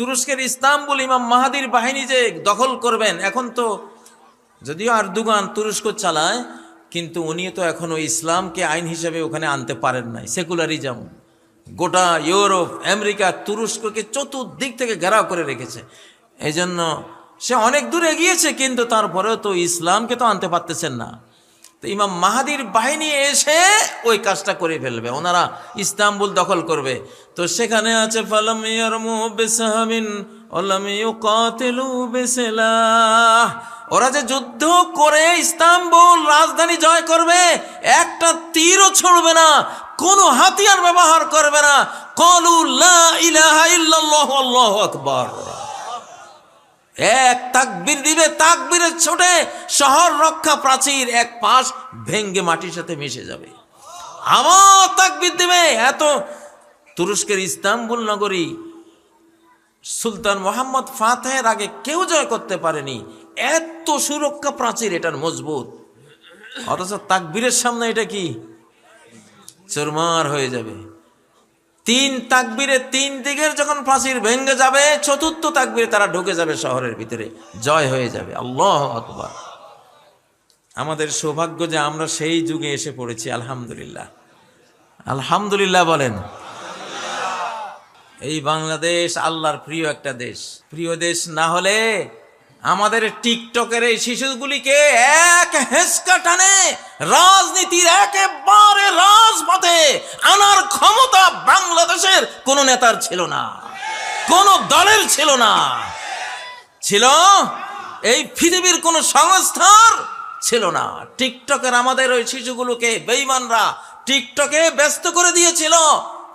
তুরস্কের ইস্তাম্বুল ইমাম মাহাদির বাহিনী যে দখল করবেন, এখন তো যদিও আরদোগান তুরস্ক চালায়, কিন্তু উনি তো এখনো ইসলামকে আইন হিসেবে ওখানে আনতে পারেন নাই। সেকুলারিজম গোটা ইউরোপ, আমেরিকা তুরস্ককে চতুর্দিক থেকে ঘেরাও করে রেখেছে। এই জন্য সে অনেক দূর এগিয়েছে, কিন্তু তারপরেও তো ইসলামকে তো আনতে পারতেছেন না। তো ইমাম মাহাদির বাহিনী এসে ওই কাজটা করে ফেলবে, ওনারা ইস্তাম্বুল দখল করবে। তো সেখানে আছে ফালাম ইয়ারমু বিসাহামিন ওয়ালাম ইউকাতিলু বিসিলাহ। ওরা যে যুদ্ধ করে ইস্তাম্বুল রাজধানী জয় করবে, একটা তীরও ছুড়বে না, কোনো হাতিয়ার ব্যবহার করবে না। ক্বালু লা ইলাহা ইল্লাল্লাহু আল্লাহু আকবার। এক তাকবীর দিবে, তাকবীরের ছোটে শহর রক্ষা প্রাচীর এক পাশ ভেঙ্গে মাটির সাথে মিশে যাবে। আবার তাকবীর দিবে। এত তুরস্কের ইস্তাম্বুল নগরী সুলতান মোহাম্মদ ফাতেহের আগে কেউ জয় করতে পারেনি, এত সুরক্ষা প্রাচীর এটার মজবুত। অথচ তাকবীরের সামনে এটা কি চুরমার হয়ে যাবে। তিন তাকবীরে তিন দিকের যখন প্রাচীর ভেঙে যাবে, চতুর্থ তাকবীরে তারা ঢুকে যাবে শহরের ভিতরে, জয় হয়ে যাবে। আল্লাহু আকবার। আমাদের সৌভাগ্য যে আমরা সেই যুগে এসে পড়েছি। আলহামদুলিল্লাহ, আলহামদুলিল্লাহ বলেন। এই বাংলাদেশ আল্লাহর প্রিয় একটা দেশ। প্রিয় দেশ না হলে আমাদের টিকটকের এই শিশুগুলিকে এক হেসকা টানে রাজনীতির একেবারে রাজপথে আনার ক্ষমতা বাংলাদেশের কোন নেতার ছিল না, কোন দলের ছিল না। ছিল এই পৃথিবীর কোন সংস্থার ছিল না। টিকটকের আমাদের ওই শিশুগুলোকে বেঈমানরা টিকটকে ব্যস্ত করে দিয়েছিল,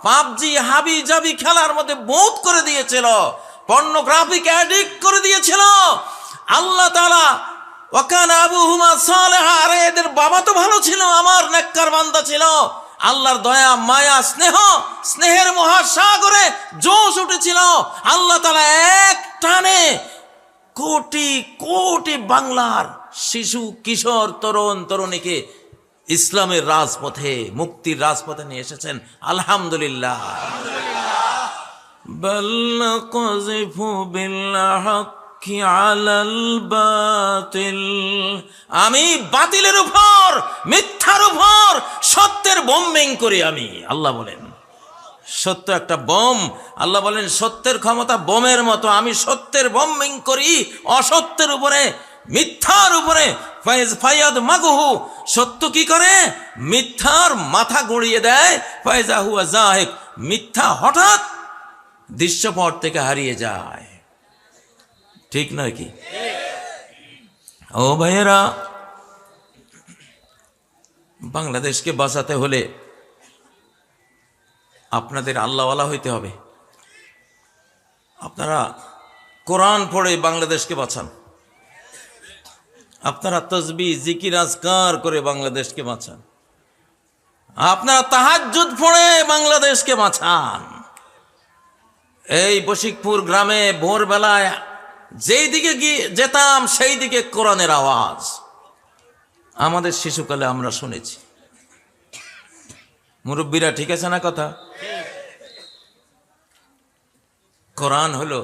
পাবজি হাবি জাবি খেলার মধ্যে বহুত করে দিয়েছিল, পর্নোগ্রাফিকে অ্যাডিক্ট করে দিয়েছিল। আল্লাহ তাআলা ওয়াকানা আবুহুমা সালেহা, আরে এদের বাবা তো ভালো ছিল, আমার নেককার বান্দা ছিল। আল্লাহর দয়া মায়া স্নেহের মহাসাগরে জোশ উঠেছিল। আল্লাহ তাআলা এক টানে কোটি কোটি বাংলার শিশু কিশোর তরুণ তরুণীকে ইসলামের রাজপথে, মুক্তির রাজপথে নিয়ে এসেছেন। আলহামদুলিল্লাহ। বাল নাকযিফু বিল হাক্কি আলাল বাতিল, আমি বাতিলের উপর, মিথ্যার উপর সত্যের বোম্বিং করি আমি। আল্লাহ বলেন সত্য একটা বোম। আল্লাহ বলেন সত্যের ক্ষমতা বোমের মতো, আমি সত্যের বোম্বিং করি অসত্যের উপরে, মিথ্যার উপরে। ফায়াদ মাগুহু, সত্য কি করে? মিথ্যার মাথা গড়িয়ে দেয়। ফায়জা হুয়া জাহিক, মিথ্যা হঠাৎ দৃশ্যপট থেকে হারিয়ে যায়। ঠিক নয় কি? ও ভাইয়েরা, বাংলাদেশকে বাঁচাতে হলে আপনাদের আল্লাহওয়ালা হইতে হবে। আপনারা কোরআন পড়ে বাংলাদেশকে বাঁচান, আপনারা তসবিহ জিকির আজকার করে বাংলাদেশকে বাঁচান, আপনারা তাহাজ্জুদ পড়ে বাংলাদেশকে বাঁচান। এই বশিকপুর গ্রামে ভোরবেলায় যেই দিকে গিয়ে যেতাম সেই দিকে কোরআনের আওয়াজ আমাদের শিশুকালে আমরা শুনেছি। মুরব্বীরা ঠিক আছে না কথা? কোরআন হলো,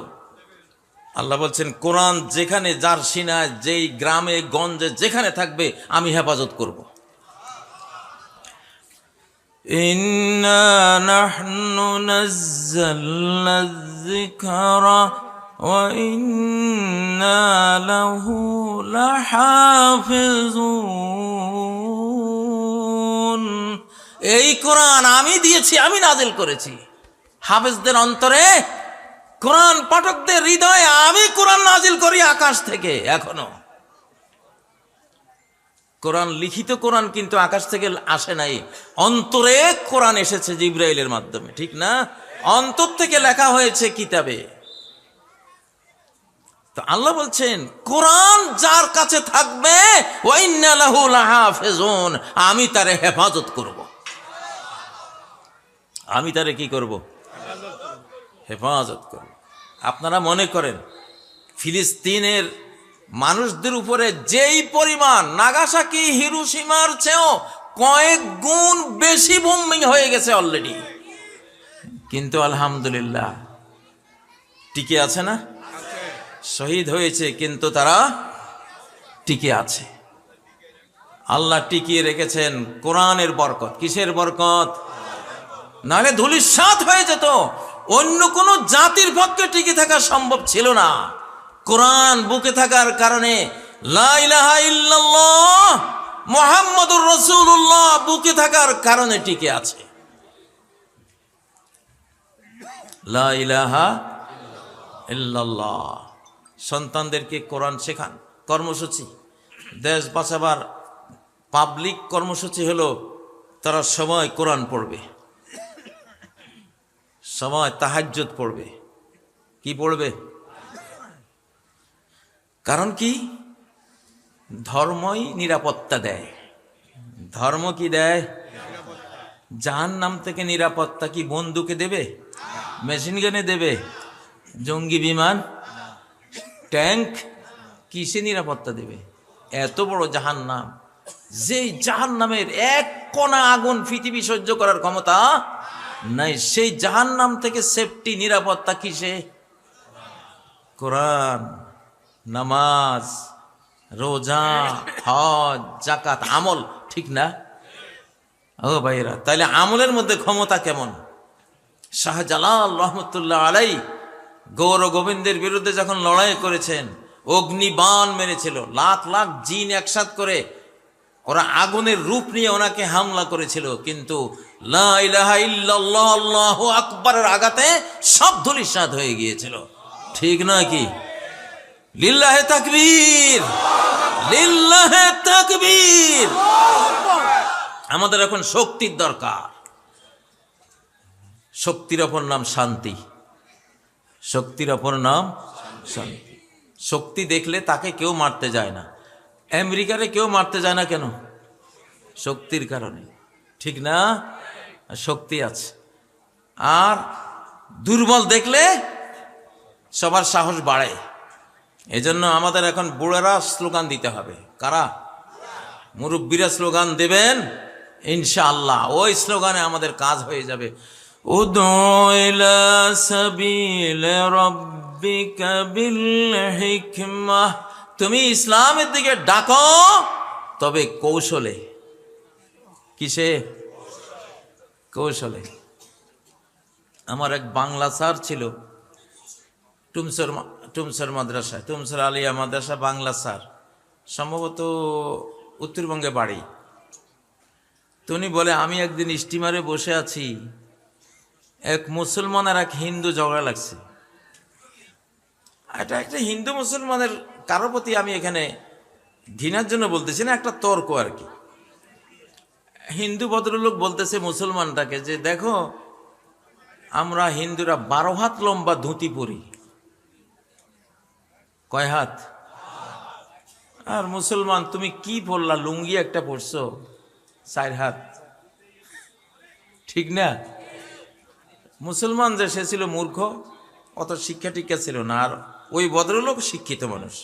আল্লাহ বলছেন কোরআন যেখানে যার সিনায়, যেই গ্রামে গঞ্জে যেখানে থাকবে আমি হেফাজত করব। ইন্না নাহনু নাযালনা যিকরা ওয়া ইন্না লাহু লাহাফিজুন। এই কোরআন আমি দিয়েছি, আমি নাজিল করেছি। হাফেজদের অন্তরে, কোরআন পাঠকদের হৃদয়ে আমি কোরআন নাজিল করি আকাশ থেকে। এখনো কোরআন, লিখিত কোরআন কিন্তু আকাশ থেকে আসে নাই, অন্তরে কোরআন এসেছে জিবরাইলের মাধ্যমে, ঠিক না? অন্তর থেকে লেখা হয়েছে কিতাবে। তো আল্লাহ বলছেন কোরআন যার কাছে থাকবে ওয়া ইন্না লাহু লাহাফিজুন, আমি তারে হেফাজত করব। আমি তারে কি করব? হেফাজত করব। আপনারা মনে করেন ফিলিস্তিনের মানুষদের উপরে যেই পরিমাণ নাগাসাকি হিরোশিমার চেয়েও কয়েক গুণ বেশি বোম্বিং হয়ে গেছে অলরেডি, কিন্তু আলহামদুলিল্লাহ টিকে আছে না? শহীদ হয়েছে কিন্তু তারা টিকে আছে। আল্লাহ টিকিয়ে রেখেছেন কোরআনের বরকত। কিসের বরকত? নাহলে ধূলিসাৎ হয়ে যেত, অন্য কোন জাতির পক্ষে টিকে থাকা সম্ভব ছিল না। কোরআন বুকে থাকার কারণে, লা ইলাহা ইল্লাল্লাহ মুহাম্মাদুর রাসূলুল্লাহ বুকে থাকার কারণে টিকে আছে। লা ইলাহা ইল্লাল্লাহ। সন্তানদেরকে কোরআন শেখান। কর্মসূচি, দেশ বাঁচাবার পাবলিক কর্মসূচি হলো তারা সময় কোরআন পড়বে, সময় তাহাজ্জুদ পড়বে। কি পড়বে? কারণ কি? ধর্মই নিরাপত্তা দেয়। ধর্ম কি দেয়? জাহান্নাম থেকে নিরাপত্তা কি বন্দুকে দেবে? মেশিন গানে দেবে? জঙ্গি বিমান, ট্যাঙ্ক, কিসে নিরাপত্তা দেবে? এত বড় জাহান্নাম, যেই জাহান্নামের এক কণা আগুন পৃথিবী সহ্য করার ক্ষমতা নাই, সেই জাহান্নাম থেকে সেফটি নিরাপত্তা কিসে? কোরআন, নামাজ, রোজা, হজ, যাকাত, আমল। ঠিক না? ও ভাইরা, তাহলে আমলের মধ্যে ক্ষমতা কেমন? শাহজালাল রহমতুল্লাহ আলাই গৌর গোবিন্দের বিরুদ্ধে যখন লড়াই করেছেন, অগ্নিবাণ মেরেছিল, লাখ লাখ জিন একসাথ করে ওরা আগুনের রূপ নিয়ে ওনাকে হামলা করেছিল, কিন্তু লা ইলাহা ইল্লাল্লাহ আল্লাহু আকবারের আঘাতে সব ধূলিসাৎ হয়ে গিয়েছিল। ঠিক নয় কি? লিল্লাহে তাকবীর, লিল্লাহে তাকবীর। আমাদের এখন শক্তির দরকার। শক্তির অপর নাম শান্তি। শক্তির অপর নাম শান্তি। শক্তি দেখলে তাকে কেউ মারতে যায় না। আমেরিকারে কেউ মারতে যায় না কেন? শক্তির কারণে। ঠিক না? শক্তি আছে। আর দুর্বল দেখলে সবার সাহস বাড়ে। এজন্য আমাদের এখন বুড়ারা স্লোগান দিতে হবে। কারা? মুরব্বীরা স্লোগান দেবেন, ইনশাআল্লাহ ওই স্লোগানে আমাদের কাজ হয়ে যাবে। উদউ ইলা সাবিল রাব্বিকা বিল হিকমাহ। তুমি ইসলামের দিকে ডাকো, তবে কৌশলে। কিসে? কৌশলে। আমার এক বাংলা স্যার ছিল টুমসর মাদ্রাসায়, টুমসর আলিয়া মাদ্রাসা, বাংলা স্যার, সম্ভবত উত্তরবঙ্গে বাড়ি। তো উনি বলে, আমি একদিন স্টিমারে বসে আছি, এক মুসলমান আর এক হিন্দু ঝগড়া লাগছে। এটা একটা হিন্দু মুসলমানের কারো প্রতি আমি এখানে ঘৃণার জন্য বলতেছি না, একটা তর্ক আর কি। হিন্দু ভদ্রলোক বলতেছে মুসলমানটাকে যে, দেখো আমরা হিন্দুরা 12 হাত লম্বা ধুতি পরি। কয় হাত? আর মুসলমান তুমি কি পরলা? লুঙ্গি একটা পরছো, 4 হাত। ঠিক না? মুসলমান যে সে ছিল মূর্খ, অত শিক্ষা টিক্ষা ছিল না। আর ওই ভদ্রলোক শিক্ষিত মানুষ।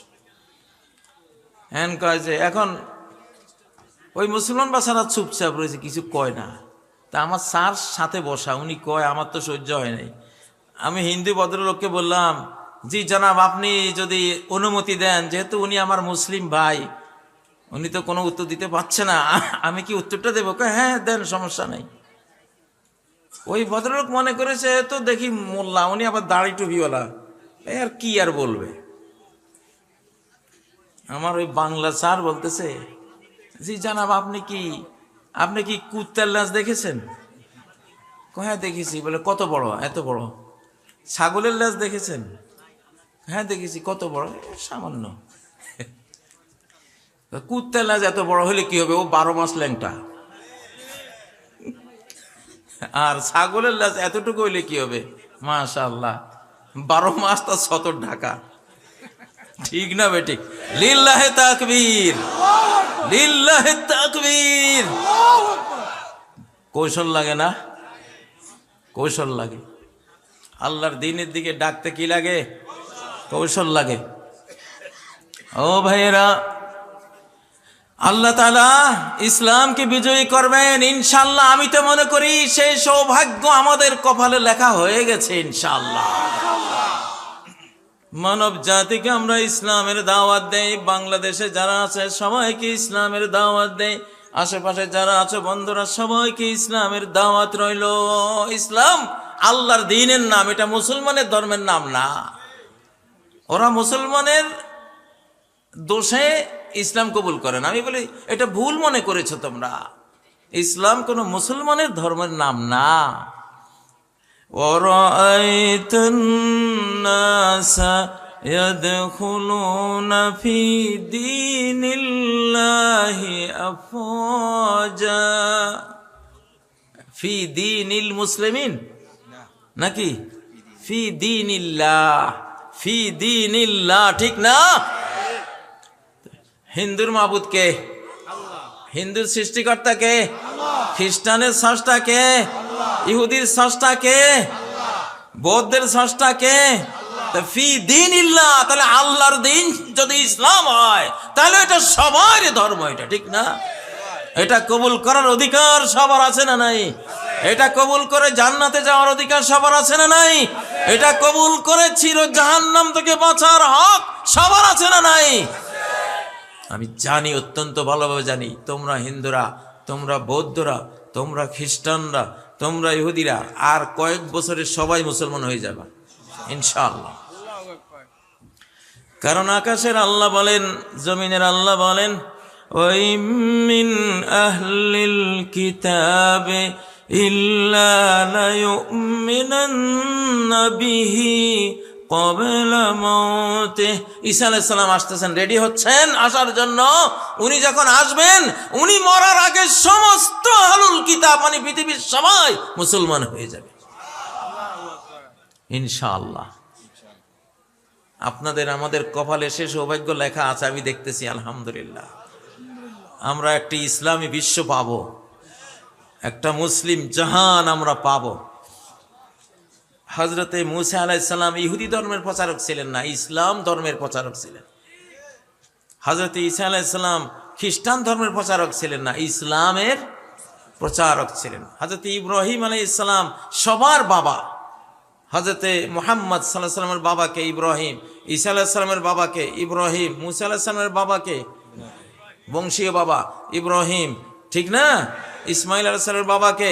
হ্যান কয় যে, এখন ওই মুসলমান বাচ্চারা চুপচাপ রয়েছে, কিছু কয় না। তা আমার স্যার সাথে বসা, উনি কয়, আমার তো সহ্য হয় নাই। আমি হিন্দু ভদ্রলোককে বললাম, জি জনাব, আপনি যদি অনুমতি দেন, যেহেতু উনি আমার মুসলিম ভাই, উনি তো কোনো উত্তর দিতে পারছে না, আমি কি উত্তরটা দেবো? হ্যাঁ দেন, সমস্যা নেই। ওই ভদ্রলোক মনে করেছে তো দেখি মোল্লা, উনি আবার দাড়ি টুপিওয়ালা, আর কি আর বলবে। আমার ওই বাংলা স্যার বলতেছে, জি জানাব, আপনি কি কুত্তার লাশ দেখেছেন? হ্যাঁ দেখেছি। বলে, কত বড়? এত বড়। ছাগলের লাশ দেখেছেন? হ্যাঁ দেখেছি। কত বড়? সামান্য। কুত্তার লাশ এত বড় হলে কি হবে? ও 12 মাস ল্যাংটা। আর ছাগলের লাশ এতটুকু হইলে কি হবে? মাশাআল্লাহ, 12 মাস তার সতর ঢাকা। ঠিক না বেঠিক? লিল্লাহে তাকবীর, লিল্লাহে তাকবীর। কৌশল লাগে না? কৌশল লাগে। আল্লাহর দ্বীনের দিকে ডাকতে কি লাগে? কৌশল লাগে। ও ভাইয়েরা, আল্লাহ তাআলা ইসলামকে বিজয়ী করবেন ইনশাআল্লাহ। আমি তো মনে করি সেই সৌভাগ্য আমাদের কপালে লেখা হয়ে গেছে ইনশাআল্লাহ। মানব জাতিকে আমরা ইসলামের দাওয়াত দেই। বাংলাদেশে যারা আছে সবাইকে ইসলামের দাওয়াত দেই। আশেপাশে যারা আছে বন্ধুরা সবাইকে ইসলামের দাওয়াত রইল। ইসলাম আল্লাহর দ্বীনের নাম, এটা মুসলমানের ধর্মের নাম না। ওরা মুসলমানের দোষে ইসলাম কবুল করেন। আমি বলি এটা ভুল মনে করেছো তোমরা। ইসলাম কোনো মুসলমানের ধর্মের নাম না। وَرَأَيْتَ النَّاسَ يَدْخُلُونَ فِي دِينِ اللَّهِ أَفْوَاجًا ফি দীনিল মুসলিমিন নাকি ফি দীনিল্লাহ, ফি দীনিল্লাহ, ঠিক না? হিন্দুর মাবুদ কে? হিন্দুর সৃষ্টিকর্তা কে? খ্রিস্টানের স্রষ্টা কে? ইহুদির স্রষ্টা কে? বৌদ্ধের স্রষ্টা কে? ফি দীনিল্লাহ, তাহলে আল্লাহর দ্বীন যদি ইসলাম হয় তাহলে এটা সবার ধর্ম, এটা ঠিক না? এটা কবুল করার অধিকার সবার আছে না নাই? এটা কবুল করে জান্নাতে যাওয়ার অধিকার সবার আছে না নাই? এটা কবুল করে চির জাহান্নাম থেকে বাঁচার হক সবার আছে না নাই? আমি জানি, অত্যন্ত ভালোভাবে জানি, তোমরা হিন্দুরা, তোমরা বৌদ্ধরা, তোমরা খ্রিস্টানরা, তোমরা ইহুদিরা আর কয়েক বছরে সবাই মুসলমান হয়ে যাবে ইনশাআল্লাহ। কারণ আকাশের আল্লাহ বলেন, জমিনের আল্লাহ বলেন, ওই মিন আহলিল কিতাবে ইল্লা লায়ুমিনান্না বিহি ক্বাবলা মাউতিহি। ঈসা আলাইহিস সালাম আসতেছেন, রেডি হচ্ছেন আসার জন্য। উনি যখন আসবেন, উনি মরার আগে সমস্ত আহলুল কিতাব মানে পৃথিবীর সবাই মুসলমান হয়ে যাবে ইনশাআল্লাহ। আপনাদের আমাদের কপালে সে সৌভাগ্য লেখা আছে, আমি দেখতেছি আলহামদুলিল্লাহ। আমরা একটি ইসলামী বিশ্ব পাবো, একটা মুসলিম জাহান আমরা পাবো। হযরতে মুসা আলাইহিস সালাম ইহুদি ধর্মের প্রচারক ছিলেন না, ইসলাম ধর্মের প্রচারক ছিলেন। হযরতে ঈসা আলাইহিস সালাম খ্রিস্টান ধর্মের প্রচারক ছিলেন না, ইসলামের প্রচারক ছিলেন। হযরতে ইব্রাহিম আলাইহিস সালাম সবার বাবা। হযরতে মুহাম্মদ সাল্লাল্লাহু আলাইহি ওয়াসাল্লামের বাবাকে ইব্রাহিম, ঈসা আলাইহিস সালামের বাবাকে ইব্রাহিম, মুসা আলাইহিস সালামের বাবাকে বংশীয় বাবা ইব্রাহিম, ঠিক না? ইসমাইল আলাইহিস সালামের বাবাকে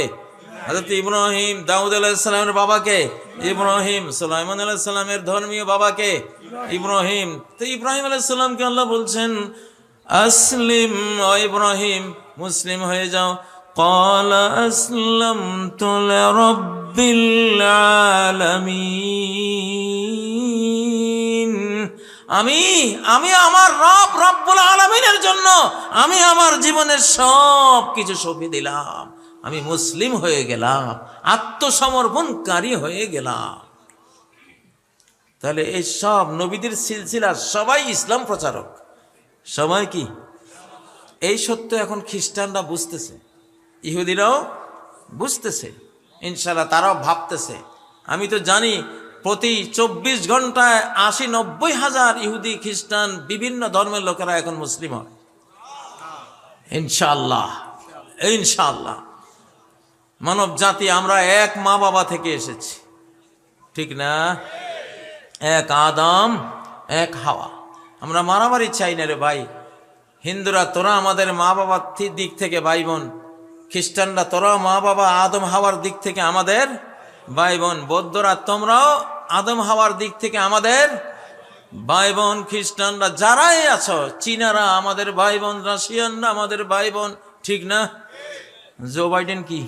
হযরত ইব্রাহিম, দাউদ আলাইহিস সালামের বাবাকে ইব্রাহিম, সুলাইমান আলাইহিস সালামের ধর্মীয় বাবাকে ইব্রাহিম। তো ইব্রাহিম আলাইহিস সালামকে আল্লাহ বলছেন, আসলিম, ও ইব্রাহিম মুসলিম হয়ে যাও। ক্বালা আসলামতু লিরাব্বিল আলামিন। আমি আমার রব রব্বুল আলামিনের জন্য আমি আমার জীবনের সব কিছু সঁপে দিলাম। আমি মুসলিম হয়ে গেলাম, আত্মসমর্পণকারী হয়ে গেলাম। তাহলে এই সব নবীদের সিলসিলা সবাই ইসলাম প্রচারক, সবাই কি? এই সত্য এখন খ্রিস্টানরা বুঝতেছে, ইহুদিরাও বুঝতেছে ইনশাআল্লাহ, তারাও ভাবতেছে। আমি তো জানি প্রতি 24 ঘন্টায় 80-90 হাজার ইহুদি খ্রিস্টান বিভিন্ন ধর্মের লোকেরা এখন মুসলিম হয় ইনশাআল্লাহ। ইনশাআল্লাহ মানব জাতি আমরা এক মা বাবা থেকে এসেছি, ঠিক না? এক আদম, এক হাওয়া। আমরা মারামারি চাই না রে ভাই। হিন্দুরা তোরা আমাদের মা বাবার দিক থেকে ভাই বোন, খ্রিস্টানরা তোরা মা বাবা আদম হাওয়ার দিক থেকে আমাদের ভাই বোন, বৌদ্ধরা তোমরাও আদম হাওয়ার দিক থেকে আমাদের ভাই বোন, খ্রিস্টানরা যারাই আছো, চীনারা আমাদের ভাই বোন, রাশিয়ানরা আমাদের ভাই বোন, ঠিক না? জো বাইডেন কি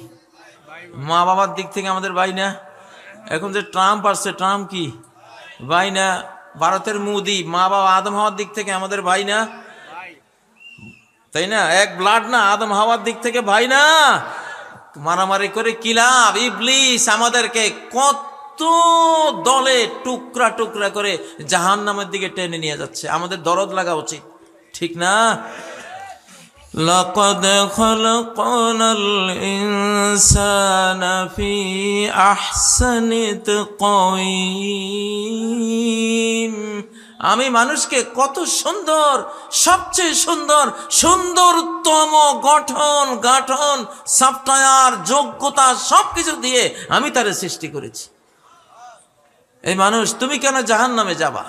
মা বাবার দিক থেকে আমাদের ভাই না? এখন যে ট্রাম্প আসছে, ট্রাম্প কি ভাই না? ভারতের মোদি মা বাবা আদম হাওয়ার দিক থেকে আমাদের ভাই না? তাই না? এক ব্লাড না? আদম হাওয়ার দিক থেকে ভাই না? মারামারি করে কি লাভ? ইবলিস আমাদেরকে কত দলে টুকরা টুকরা করে জাহান্নামের দিকে টেনে নিয়ে যাচ্ছে। আমাদের দরদ লাগা উচিত, ঠিক না? লাকাদ খালাকনাল ইনসানা ফি আহসানি তাকওয়িম। আমি মানুষকে কত সুন্দর, সবচেয়ে সুন্দর, সুন্দরতম গঠন সফটওয়্যার যোগ্যতা সবকিছু দিয়ে আমি তারে সৃষ্টি করেছি। এই মানুষ তুমি কেন জাহান্নামে যাবা?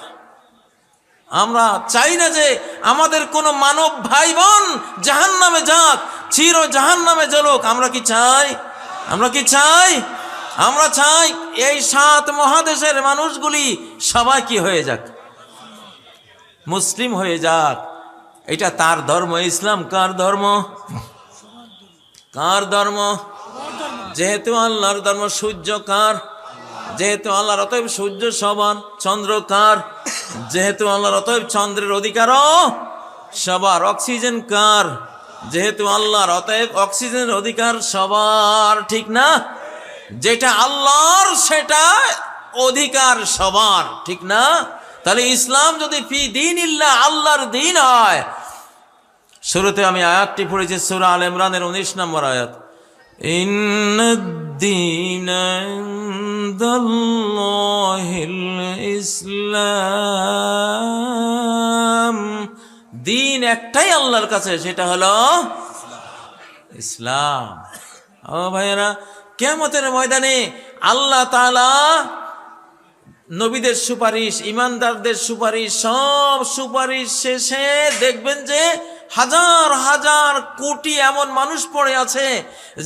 আমরা চাই না যে আমাদের কোনো মানব ভাই বোন জাহান্নামে যাক, চির জাহান্নামে জ্বলুক। আমরা কি চাই? আমরা কি চাই? আমরা চাই এই 7 মহাদেশের মানুষগুলি সবাই কি হয়ে যাক, মুসলিম হয়ে যাক। এটা তার ধর্ম। ইসলাম কার ধর্ম? কার ধর্ম? যেহেতু আল্লাহর ধর্ম। সূর্য কার? যেহেতু আল্লাহর, অতএব সূর্য সবার। চন্দ্র কার? যেহেতু আল্লাহর, অতএব চন্দ্রের অধিকারও সবার। অক্সিজেন কার? যেহেতু আল্লাহর, অতএব অক্সিজেনের অধিকার সবার। ঠিক না? যেটা আল্লাহর সেটা অধিকার সবার। ঠিক না? তাহলে ইসলাম যদি ফি দীনিল্লাহ, আল্লাহর দ্বীন হয়। শুরুতে আমি আয়াতটি পড়েছি, সূরা আল ইমরানের 19 নম্বর আয়াত। ইন্নাদ-দীনা ইনদাল্লাহিল ইসলাম। দ্বীন একটাই আল্লাহর কাছে, সেটা হলো ইসলাম। ও ভাইয়েরা, কিয়ামতের ময়দানে আল্লাহ তাআলা নবীদের সুপারিশ, ইমানদারদের সুপারিশ, সব সুপারিশ শেষে দেখবেন যে হাজার হাজার কোটি এমন মানুষ পড়ে আছে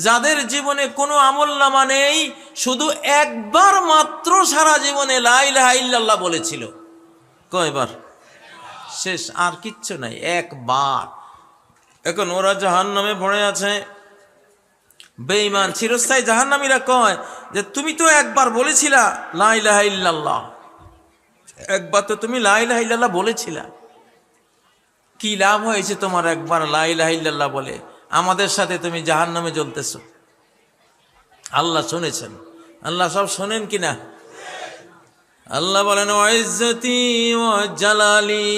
যাদের জীবনে কোনো আমলনামা নেই, শুধু একবার মাত্র সারা জীবনে লা ইলাহা ইল্লাল্লাহ বলেছিল। কয়বার? শেষ, আর কিচ্ছু নাই, একবার। এখন ওরা জাহান্নামে পড়ে আছে। বেঈমান চিরস্থায়ী জাহান্নামীরা কয় যে তুমি তো একবার বলেছিলা লা ইলাহা ইল্লাল্লাহ, একবার তো তুমি লা ইলাহা ইল্লাল্লাহ বলেছিলা, কি লাভ হয়েছে তোমার একবার লা ইলাহা ইল্লাল্লাহ বলে? আমাদের সাথে তুমি জাহান্নামে জ্বলতেছো। আল্লাহ শুনেছেন? আল্লাহ সব শোনেন কিনা? আল্লাহ বলেন, ওয়াইজ্জতি ওয়া জালালি,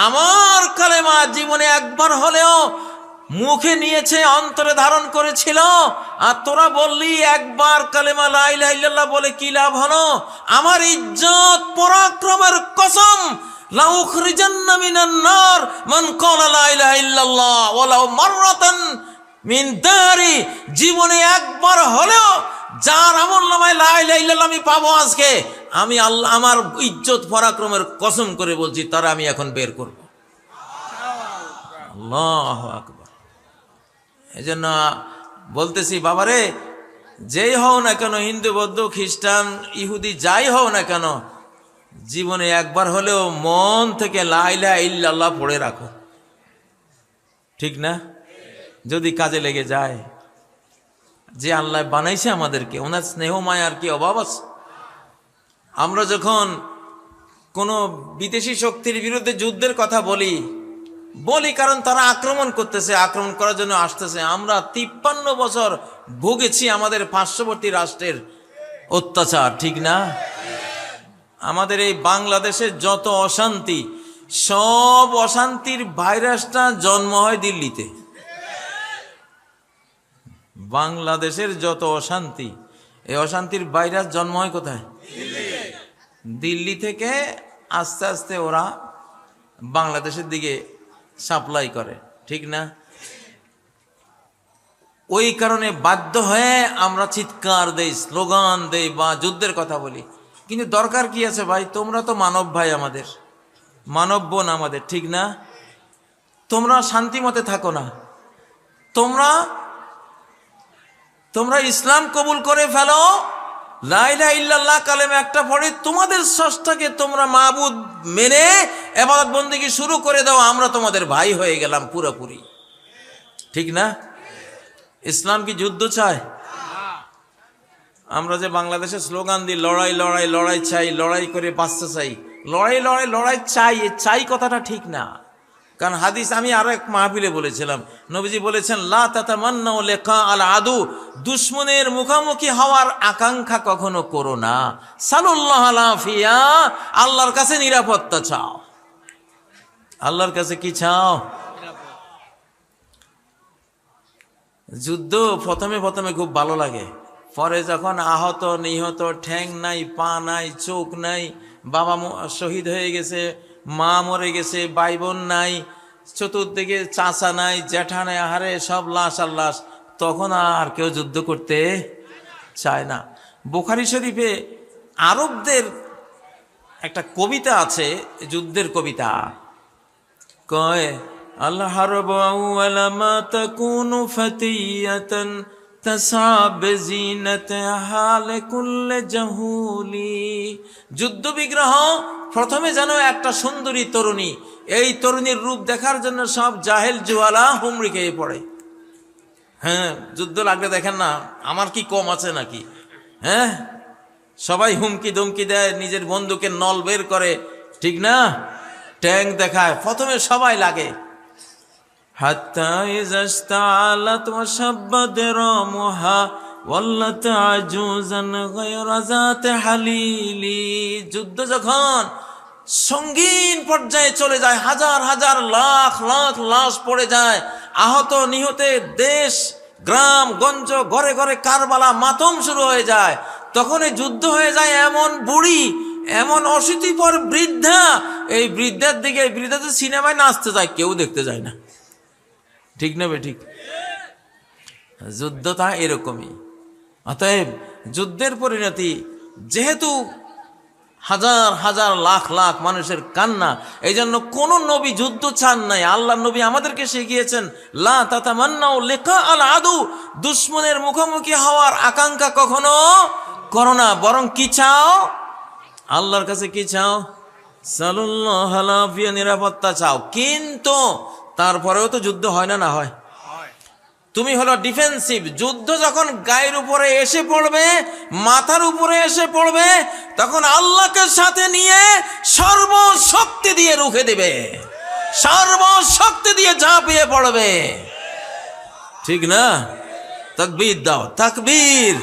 আমার কালেমা জীবনে একবার হলেও মুখে নিয়েছে, অন্তরে ধারণ করেছিল, আর তোরা বললি একবার কালেমা লা ইলাহা ইল্লাল্লাহ বলে কি লাভ হলো? আমার ইজ্জত পরাক্রমের কসম, লা উখরিজান্না মিনান নার মান ক্বালা লা ইলাহা ইল্লাল্লাহ ওয়ালাউ মাররাতান মিন দারি। জীবনে একবার হলেও যার আমলনামায় লা ইলাহা ইল্লাল্লাহ আমি পাবো আজকে, আমি আল্লাহ আমার ইজ্জত পরাক্রমের কসম করে বলছি, তারা আমি এখন বের করব। আল্লাহু আকবার। এজন্য বলতেছি বাবারে, যেই হও না কেন, হিন্দু, বৌদ্ধ, খ্রিস্টান, ইহুদি, যাই হও না কেন, জীবনে একবার হলেও মন থেকে লা ইলাহা ইল্লাল্লাহ পড়ে রাখো। ঠিক না? যদি কাজে লেগে যায়। যে আল্লাহ বানাইছে আমাদেরকে, ওনার স্নেহ মায়ার কি অভাব আছে? আমরা যখন কোনো বিদেশি শক্তির বিরুদ্ধে যুদ্ধের কথা বলি কারণ তারা আক্রমণ করতেছে, আক্রমণ করার জন্য আসতেছে। আমরা 53 বছর ভুগেছি আমাদের পার্শ্ববর্তী রাষ্ট্রের অত্যাচার। ঠিক না? আমাদের এই বাংলাদেশের যত অশান্তি, সব অশান্তির ভাইরাসটা জন্ম হয় দিল্লিতে। বাংলাদেশের যত অশান্তি, এই অশান্তির ভাইরাস জন্ম হয় কোথায়? দিল্লি থেকে আস্তে আস্তে ওরা বাংলাদেশের দিকে সাপ্লাই করে। ঠিক না? ওই কারণে বাধ্য হয়ে আমরা চিৎকার দেই, স্লোগান দেই বা যুদ্ধের কথা বলি। কিন্তু দরকার কি আছে ভাই? তোমরা তো মানব ভাই আমাদের, মানব বোন আমাদের। ঠিক না? তোমরা শান্তি মতে থাকো না, তোমরা ইসলাম কবুল করে ফেলো, লা ইলাহা ইল্লাল্লাহ কালেমা একটা পড়ে তোমাদের স্রষ্টাকে তোমরা মাবুদ মেনে ইবাদত বন্দেগী শুরু করে দাও, আমরা তোমাদের ভাই হয়ে গেলাম পুরোপুরি। ঠিক না? ইসলাম কি যুদ্ধ চায়? আমরা যে বাংলাদেশে স্লোগান দিই লড়াই লড়াই লড়াই চাই, লড়াই করে বাঁচতে চাই, লড়াই লড়াই লড়াই চাই, এই চাই কথাটা ঠিক না। কারণ হাদিস আমি আরো এক মাহফিলে বলেছিলাম, নবীজি বলেছেন লা তাতামান্নাউ লিকা আল আদু, দুশমনের মুখোমুখি হওয়ার আকাঙ্ক্ষা কখনো করো না। সাল্লাল্লাহু আলাফিয়া, আল্লাহর কাছে নিরাপত্তা চাও। আল্লাহর কাছে কি চাও? যুদ্ধ প্রথমে খুব ভালো লাগে, পরে যখন আহত নিহত, ঠ্যাং নাই, পা নাই, চোখ নাই, বাবা শহীদ হয়ে গেছে, মা মরে গেছে, ভাই বোন নাই, চতুর্দিকে চাচা নাই, জ্যাঠা নাই, আহারে সব লাশ আর লাশ, তখন আর কেউ যুদ্ধ করতে চায় না। বুখারী শরীফে আরবদের একটা কবিতা আছে, যুদ্ধের কবিতা, কয় আল্লাহ হারব আউয়ালা মা তাকুনু ফাতিয়াতান তাসা বিজিনাতিহা লিকুল্লি জাহুলি। যুদ্ধ বিগ্রহ প্রথমে যেন একটা সুন্দরী তরুণী, এই তরুণীর রূপ দেখার জন্য সব জাহেল জুয়ালা হুমড়ি খেয়ে পড়ে। হ্যাঁ, যুদ্ধ লাগলে দেখেন না আমার কি কম আছে নাকি? হ্যাঁ, সবাই হুমকি ধমকি দেয়, নিজের বন্দুকের নল বের করে, ঠিক না, ট্যাঙ্ক দেখায়, প্রথমে সবাই লাগে। হাত্তা ইজাস্তাআলাত ওয়া শাব্বাদ রামুহা ওয়াল্লাত আজুজান গায়রা যাতে হালিলি। যুদ্ধ যখন সঙ্গীন পর্যায়ে চলে যায়, হাজার হাজার লাখ লাখ লাশ পড়ে যায়, আহত নিহতে দেশ গ্রাম গঞ্জ ঘরে ঘরে কারবালা মাতম শুরু হয়ে যায়, তখন এই যুদ্ধ হয়ে যায় এমন বুড়ি, এমন অশীতিপর বৃদ্ধা, এই বৃদ্ধার দিকে, বৃদ্ধা তো সিনেমায় নাচতে যায়, কেউ দেখতে যায় না, ঠিক না বে ঠিক? যুদ্ধটা এরকমই। অতএব যুদ্ধের পরিণতি, যেহেতু হাজার হাজার লাখ লাখ মানুষের কান্না, এই জন্য কোন নবী যুদ্ধ চান নাই। আল্লাহ নবী আমাদেরকে শিখিয়েছেন লা তাতামান্নাউ লিকা আল আদু, দুশমনের মুখোমুখি হওয়ার আকাঙ্ক্ষা কখনো করো না, বরং কি চাও? আল্লাহর কাছে কি চাও? সাল্লাল্লাহু আলাইহি নিরাপত্তা চাও। কিন্তু তারপরেও তো যুদ্ধ হয় না, না হয়? তুমি হলো ডিফেন্সিভ। যুদ্ধ যখন গায়ের উপরে এসে পড়বে, মাথার উপরে এসে পড়বে, তখন আল্লাহকে সাথে নিয়ে সর্বশক্তি দিয়ে রুখে দেবে, সর্বশক্তি দিয়ে ঝাঁপিয়ে পড়বে, ঠিক না? তাকবীর দাও, তাকবীর।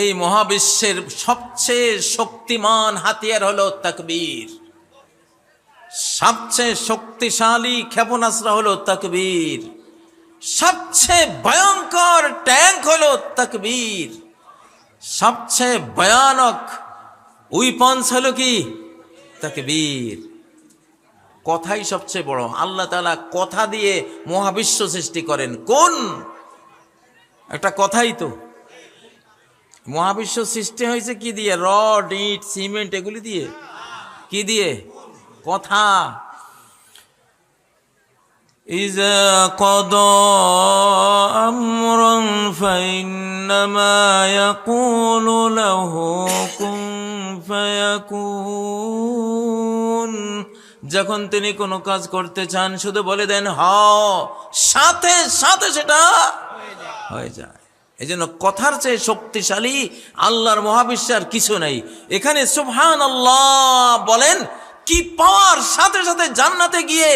এই মহাবিশ্বের সবচেয়ে শক্তিমান হাতিয়ার হলো তাকবীর, সবচেয়ে শক্তিশালী ক্ষেপণাস্ত্র হলো তাকবীর, সবচেয়ে ভয়ঙ্কর ট্যাঙ্ক হলো তাকবীর, সবচেয়ে ভয়ানক উইপন্স হলো কি? তাকবীর। কথাই সবচেয়ে বড়। আল্লাহ তাআলা কথা দিয়ে মহাবিশ্ব সৃষ্টি করেন। কোন একটা কথাই তো। মহাবিশ্ব সৃষ্টি হয়েছে কি দিয়ে? রড, ইট, সিমেন্ট, এগুলি দিয়ে। কি দিয়ে? কথা। ইযা ক্বাদা আমরান ফাইন্নামা ইয়াকুলু লাহু কুন ফায়াকুন। যখন তিনি কোনো কাজ করতে চান শুধু বলে দেন হও, সাথে সাথে সেটা হয়ে যায়। এই জন্য কথার চেয়ে শক্তিশালী আল্লাহর মহাবিশ্বে আর কিছু নাই। এখানে সুবহানাল্লাহ বলেন, কি পাওয়ার! সাথে সাথে জান্নাতে গিয়ে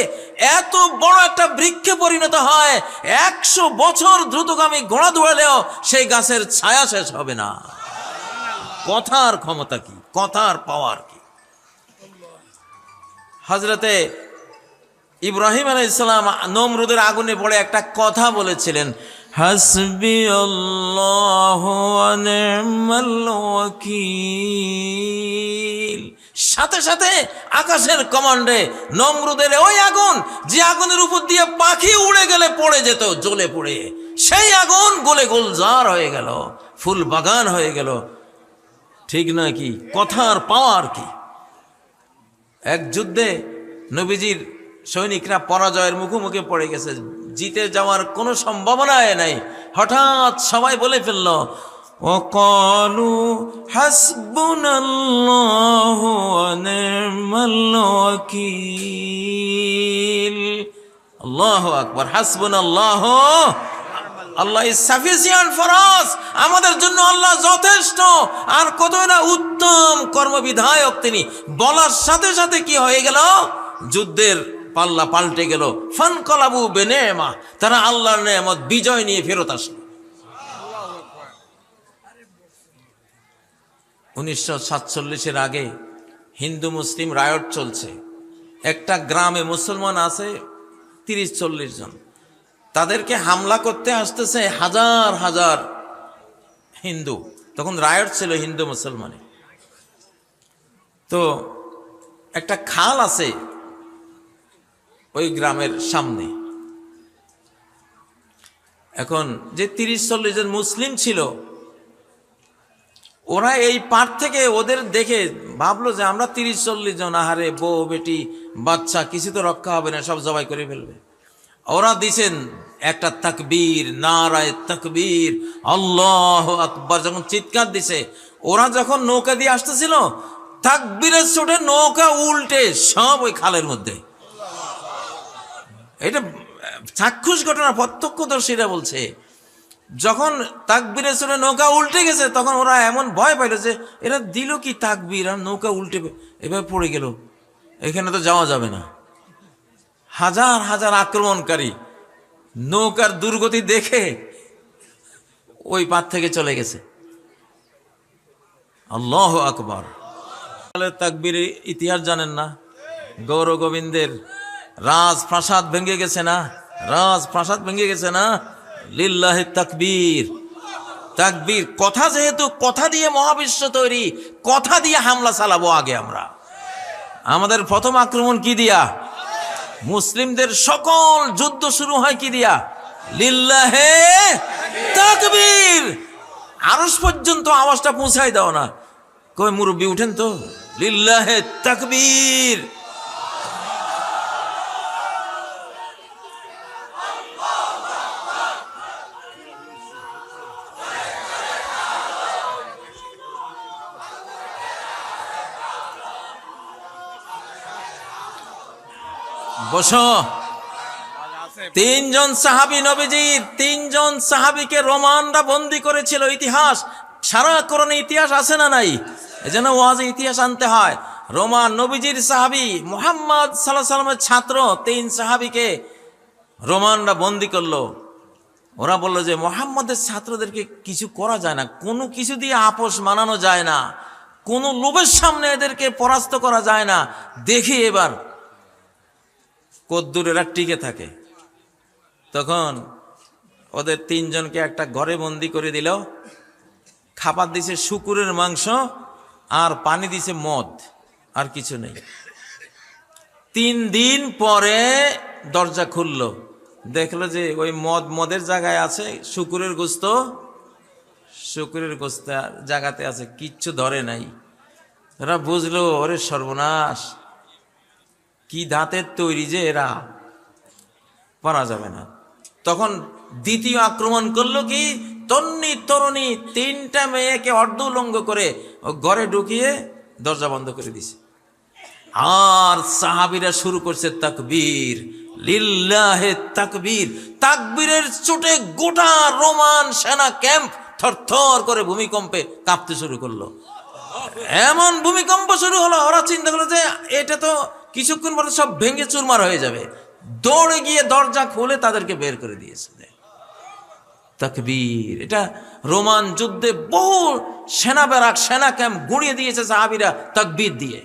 এত বড় একটা বৃক্ষে পরিণত হয়, 100 বছর দ্রুতগামী ঘোড়া দৌড়ালেও সেই গাছের ছায়া শেষ হবে না। কথার ক্ষমতা কি, কথার পাওয়ার কি! হযরতে ইব্রাহিম আলাইহিস সালাম নমরুদের আগুনে পড়ে একটা কথা বলেছিলেন, হাসবি আল্লাহু ওয়া নি'মাল ওয়াকিল। সাথে সাথে আকাশের কমান্ডে নমরুদের ওই আগুন, যে আগুনের উপর দিয়ে পাখি উড়ে গেলে পড়ে যেত জ্বলে পড়ে, সেই আগুন গলে গুলজার হয়ে গেল, ফুল বাগান হয়ে গেল। ঠিক না কি? কথার পাওয়ার কি! এক যুদ্ধে নবীজির সৈনিকরা পরাজয়ের মুখোমুখি পড়ে গেছে, জিতে যাওয়ার কোনো সম্ভাবনাই নাই। হঠাৎ সবাই বলে ফেলল, ওয়াকালু হাসবুনাল্লাহু ওয়া নি'মাল ওয়াকিল। আল্লাহু আকবার। হাসবুনাল্লাহু, আল্লাহ ইজ সাফিসিয়েন্ট ফর আস। আমাদের জন্য আল্লাহ যথেষ্ট। আর কত না উত্তম কর্মবিধায়ক তিনি। বলার সাথে সাথে কি হয়ে গেল? যুদ্ধের পাল্লা পাল্টে গেল। ফানকালাবু বিনি'মা, তারা আল্লাহর নেয়ামত বিজয় নিয়ে ফেরত আসলো। 1947-এর আগে হিন্দু মুসলিম রায়ট চলছে। একটা গ্রামে মুসলমান আছে 30-40 জন, তাদেরকে হামলা করতে আসতেছে হাজার হাজার হিন্দু। তখন রায়ট ছিল হিন্দু মুসলমানে। তো একটা খাল আছে ওই গ্রামের সামনে। এখন যে 30-40 জন মুসলিম ছিল, ওরা এই পার থেকে ওদের দেখে ভাবলো যে আমরা 30-40 জন, আহারে বউ বেটি বাচ্চা, কিছু তো রক্ষা হবে না, সব জবাই করে ফেলবে। ওরা দিছেন একটা তাকবীর, নারায়ে তাকবীর, আল্লাহু আকবার, যখন চিৎকার দিছে, ওরা যখন নৌকা দিয়ে আসতেছিল, তাকবীরের চোটে নৌকা উল্টে সব ওই খালের মধ্যে। এটা চাক্ষুষ ঘটনা, প্রত্যক্ষদর্শীরা বলছে। যখন তাকবীরের চোটে নৌকা উল্টে গেছে, তখন ওরা এমন ভয় পাইল যে এরা দিল কি তাকবীর, আর নৌকা উল্টে এভাবে পড়ে গেল, এখানে তো যাওয়া যাবে না। হাজার হাজার আক্রমণকারী নৌকার দুর্গতি দেখে ওই পার থেকে চলে গেছে। আল্লাহু আকবার। তাকবীরের ইতিহাস জানেন না? গৌর গোবিন্দের রাজপ্রাসাদ ভেঙে গেছে না? রাজপ্রাসাদ ভেঙে গেছে না? লিল্লাহি তাকবীর। তাকবীর কথা, যেহেতু কথা দিয়ে মহাবিশ্ব তৈরি, কথা দিয়ে হামলা চালাবো আগে আমরা। আমাদের প্রথম আক্রমণ কি দিয়া? মুসলিমদের সকল যুদ্ধ শুরু হয় কি দিয়া? লিল্লাহে তাকবীর। আরশ পর্যন্ত আওয়াজটা পৌঁছাই দাও না। কই মুরব্বী উঠেন তো, লিল্লাহে তাকবীর। বসো। 3 জন সাহাবী, নবীজির 3 জন সাহাবীকে রোমানরা বন্দী করেছিল। ইতিহাস, সারা কোরআনে ইতিহাস আছে না নাই? এজন্য ওয়াজে ইতিহাস আনতে হয়। রোমান নবীজির সাহাবী, মুহাম্মদ সাল্লাল্লাহু আলাইহি সাল্লামের ছাত্র 3 সাহাবীকে রোমানরা বন্দী করলো। ওরা বললো যে মুহাম্মদের ছাত্রদেরকে কিছু করা যায় না, কোনো কিছু দিয়ে আপোষ মানানো যায় না, কোনো লোভের সামনে এদেরকে পরাস্ত করা যায় না। দেখি এবার কদ্দুর এরা টিকে থাকে। তখন ওদের 3 জনকে একটা ঘরে বন্দি করে দিল। খাবার দিছে শুকুরের মাংস আর পানি দিছে মদ, আর কিছু নেই। 3 দিন পরে দরজা খুললো, দেখলো যে ওই মদের জায়গায় আছে শুকুরের গোস্ত, শুকুরের গোস্ত জায়গাতে আছে, কিচ্ছু ধরে নাই। এরা বুঝলো ওরে সর্বনাশ, কি দাঁতের তৈরি যে এরা, পারা যাবে না। তখন দ্বিতীয় আক্রমণ করলো কি, তন্নি তরুণী 3টা মেয়েকে অর্ধ উলঙ্গ করে ঘরে ঢুকিয়ে দরজা বন্ধ করে দিছে। আর সাহাবীরা শুরু করছে তাকবীর, লিল্লাহে তাকবীর। তাকবীরের চোটে গোটা রোমান সেনা ক্যাম্প থরথর করে ভূমিকম্পে কাঁপতে শুরু করলো। এমন ভূমিকম্প শুরু হলো, ওরা চিন্তা করলো যে এটা তো কিছুক্ষণ পরে সব ভেঙে চুরমার হয়ে যাবে। দৌড়ে গিয়ে দরজা খুলে তাদেরকে বের করে দিয়েছে। তাকবীর। এটা রোমান যুদ্ধে বহু সেনা ব্যারাক, সেনা ক্যাম্প গুঁড়িয়ে দিয়েছে সাহাবীরা তাকবীর দিয়ে।